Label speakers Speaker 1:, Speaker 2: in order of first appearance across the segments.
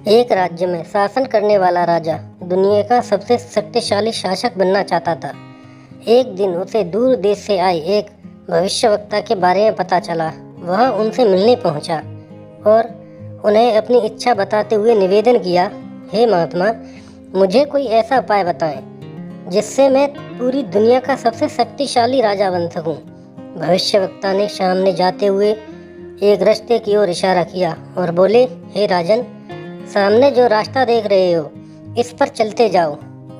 Speaker 1: एक राज्य में शासन करने वाला राजा दुनिया का सबसे शक्तिशाली शासक बनना चाहता था। एक दिन उसे दूर देश से आए एक भविष्यवक्ता के बारे में पता चला। वह उनसे मिलने पहुंचा और उन्हें अपनी इच्छा बताते हुए निवेदन किया, हे महात्मा, मुझे कोई ऐसा उपाय बताएं जिससे मैं पूरी दुनिया का सबसे शक्तिशाली राजा बन सकूं। भविष्यवक्ता ने सामने जाते हुए एक रास्ते की ओर इशारा किया और बोले, हे राजन, सामने जो रास्ता देख रहे हो इस पर चलते जाओ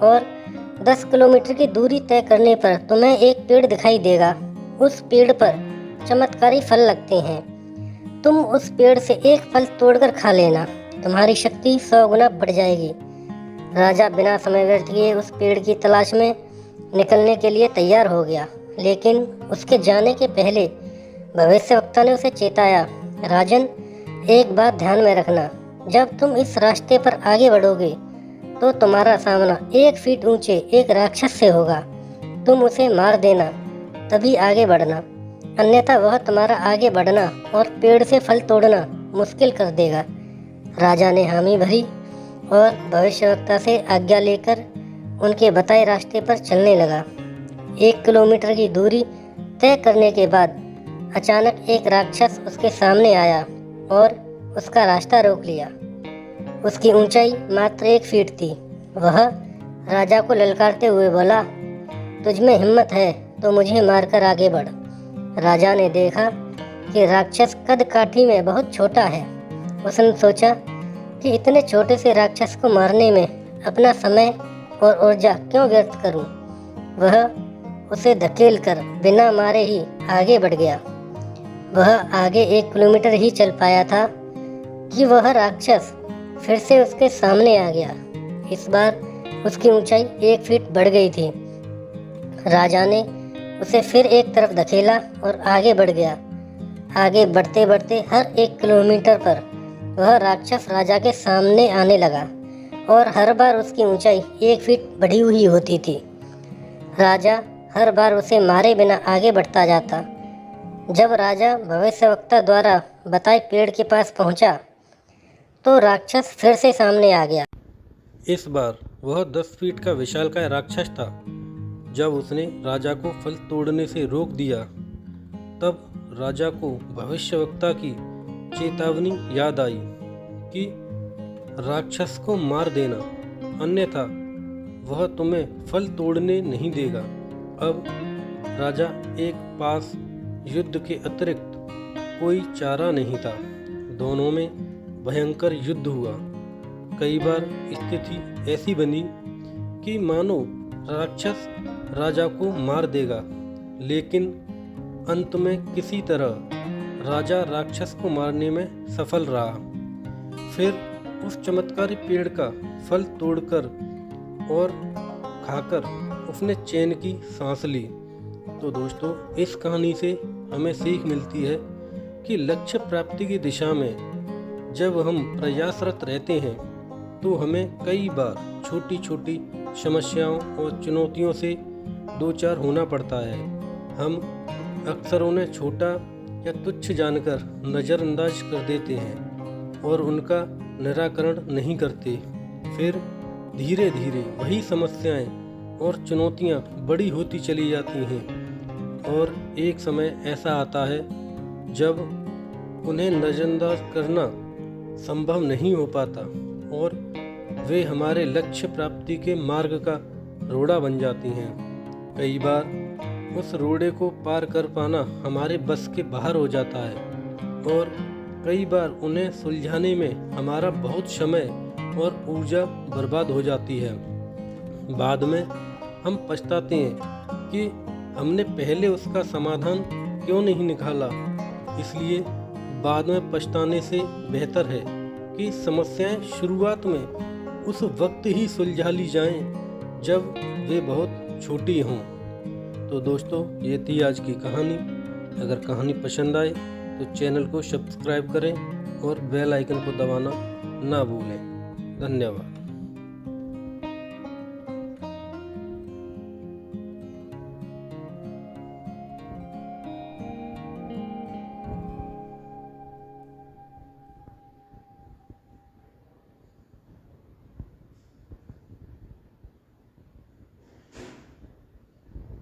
Speaker 1: और 10 किलोमीटर की दूरी तय करने पर तुम्हें एक पेड़ दिखाई देगा। उस पेड़ पर चमत्कारी फल लगते हैं। तुम उस पेड़ से एक फल तोड़कर खा लेना, तुम्हारी शक्ति 100 गुना बढ़ जाएगी। राजा बिना समय व्यर्थ किए उस पेड़ की तलाश में निकलने के लिए तैयार हो गया, लेकिन उसके जाने के पहले भविष्यवक्ता ने उसे चेताया, राजन, एक बात ध्यान में रखना, जब तुम इस रास्ते पर आगे बढ़ोगे तो तुम्हारा सामना 1 फीट ऊंचे एक राक्षस से होगा। तुम उसे मार देना, तभी आगे बढ़ना, अन्यथा वह तुम्हारा आगे बढ़ना और पेड़ से फल तोड़ना मुश्किल कर देगा। राजा ने हामी भरी और भविष्यवक्ता से आज्ञा लेकर उनके बताए रास्ते पर चलने लगा। 1 किलोमीटर की दूरी तय करने के बाद अचानक एक राक्षस उसके सामने आया और उसका रास्ता रोक लिया। उसकी ऊंचाई मात्र 1 फीट थी। वह राजा को ललकारते हुए बोला, तुझ में हिम्मत है तो मुझे मारकर आगे बढ़। राजा ने देखा कि राक्षस कद काठी में बहुत छोटा है। उसने सोचा कि इतने छोटे से राक्षस को मारने में अपना समय और ऊर्जा क्यों व्यर्थ करूं। वह उसे धकेल कर बिना मारे ही आगे बढ़ गया। वह आगे 1 किलोमीटर ही चल पाया था कि वह राक्षस फिर से उसके सामने आ गया। इस बार उसकी ऊंचाई 1 फीट बढ़ गई थी। राजा ने उसे फिर एक तरफ धकेला और आगे बढ़ गया। आगे बढ़ते बढ़ते हर 1 किलोमीटर पर वह राक्षस राजा के सामने आने लगा और हर बार उसकी ऊंचाई 1 फीट बढ़ी हुई होती थी। राजा हर बार उसे मारे बिना आगे बढ़ता जाता। जब राजा भविष्यवक्ता द्वारा बताए पेड़ के पास पहुंचा तो राक्षस फिर से सामने आ गया।
Speaker 2: इस बार वह 10 फीट का विशालकाय राक्षस था। जब उसने राजा को फल तोड़ने से रोक दिया, तब राजा को भविष्यवक्ता की चेतावनी याद आई कि राक्षस को मार देना, अन्यथा वह तुम्हें फल तोड़ने नहीं देगा। अब राजा एक पास युद्ध के अतिरिक्त कोई चारा नहीं था। दोनों में भयंकर युद्ध हुआ। कई बार स्थिति ऐसी बनी कि मानो राक्षस राजा को मार देगा, लेकिन अंत में किसी तरह राजा राक्षस को मारने में सफल रहा। फिर उस चमत्कारी पेड़ का फल तोड़कर और खाकर उसने चैन की सांस ली। तो दोस्तों, इस कहानी से हमें सीख मिलती है कि लक्ष्य प्राप्ति की दिशा में जब हम प्रयासरत रहते हैं तो हमें कई बार छोटी छोटी समस्याओं और चुनौतियों से दो चार होना पड़ता है। हम अक्सर उन्हें छोटा या तुच्छ जानकर नज़रअंदाज कर देते हैं और उनका निराकरण नहीं करते। फिर धीरे धीरे वही समस्याएं और चुनौतियां बड़ी होती चली जाती हैं और एक समय ऐसा आता है जब उन्हें नज़रअंदाज करना संभव नहीं हो पाता और वे हमारे लक्ष्य प्राप्ति के मार्ग का रोड़ा बन जाती हैं। कई बार उस रोड़े को पार कर पाना हमारे बस के बाहर हो जाता है और कई बार उन्हें सुलझाने में हमारा बहुत समय और ऊर्जा बर्बाद हो जाती है। बाद में हम पछताते हैं कि हमने पहले उसका समाधान क्यों नहीं निकाला। इसलिए बाद में पछताने से बेहतर है कि समस्याएं शुरुआत में उस वक्त ही सुलझा ली जाएं जब वे बहुत छोटी हों। तो दोस्तों, ये थी आज की कहानी। अगर कहानी पसंद आए तो चैनल को सब्सक्राइब करें और बेल आइकन को दबाना ना भूलें। धन्यवाद।